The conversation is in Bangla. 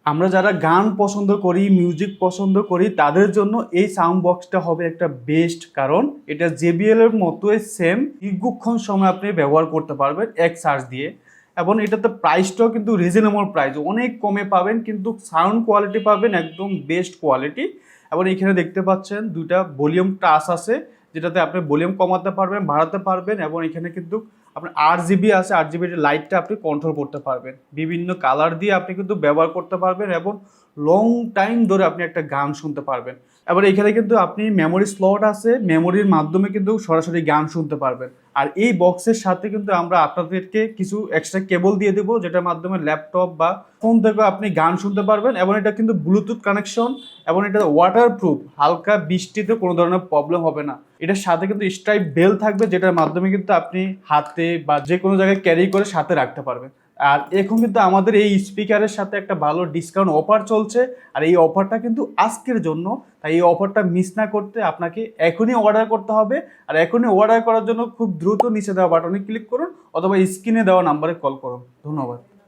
আমরা যারা গান পছন্দ করি, মিউজিক পছন্দ করি, তাদের জন্য এই সাউন্ড বক্সটা হবে একটা বেস্ট। কারণ এটা JBL এর মতোই সেম, দীর্ঘক্ষণ সময় আপনি ব্যবহার করতে পারবেন এক চার্জ দিয়ে। এবং এটাতে প্রাইসটাও কিন্তু রিজনেবল প্রাইস, অনেক কমে পাবেন, কিন্তু সাউন্ড কোয়ালিটি পাবেন একদম বেস্ট কোয়ালিটি। এবং এখানে দেখতে পাচ্ছেন দুইটা ভলিউম টাচ আছে, যেটাতে আপনি ভলিউম কমাতে পারবেন, বাড়াতে পারবেন। এবং এখানে কিন্তু আপনার 8GB আছে, 8GB লাইটটা আপনি কন্ট্রোল করতে পারবেন, বিভিন্ন কালার দিয়ে আপনি কিন্তু ব্যবহার করতে পারবেন এবং লং টাইম ধরে আপনি একটা গান শুনতে পারবেন। এবার এখানে কিন্তু আপনি মেমোরি স্লট আছে, মেমোরির মাধ্যমে কিন্তু সরাসরি গান শুনতে পারবেন। আর এই বক্সের সাথে কিন্তু আমরা আপনাদেরকে কিছু এক্সট্রা কেবল দিয়ে দেবো, যেটার মাধ্যমে ল্যাপটপ বা ফোন থেকে আপনি গান শুনতে পারবেন। এবং এটা কিন্তু ব্লুটুথ কানেকশন, এবং এটা ওয়াটার প্রুফ, হালকা বৃষ্টিতে কোনো ধরনের প্রবলেম হবে না। এটার সাথে কিন্তু স্ট্রাইপ বেল থাকবে, যেটার মাধ্যমে কিন্তু আপনি হাতে বা যে কোনো জায়গায় ক্যারি করে সাথে রাখতে পারবেন। আর এখন কিন্তু আমাদের এই স্পিকারের সাথে একটা ভালো ডিসকাউন্ট অফার চলছে, আর এই অফারটা কিন্তু আজকের জন্য। তাই এই অফারটা মিস না করতে আপনাকে এখনই অর্ডার করতে হবে। আর এখনই অর্ডার করার জন্য খুব দ্রুত নিচে দেওয়া বাটনে ক্লিক করুন, অথবা স্ক্রিনে দেওয়া নাম্বারে কল করুন। ধন্যবাদ।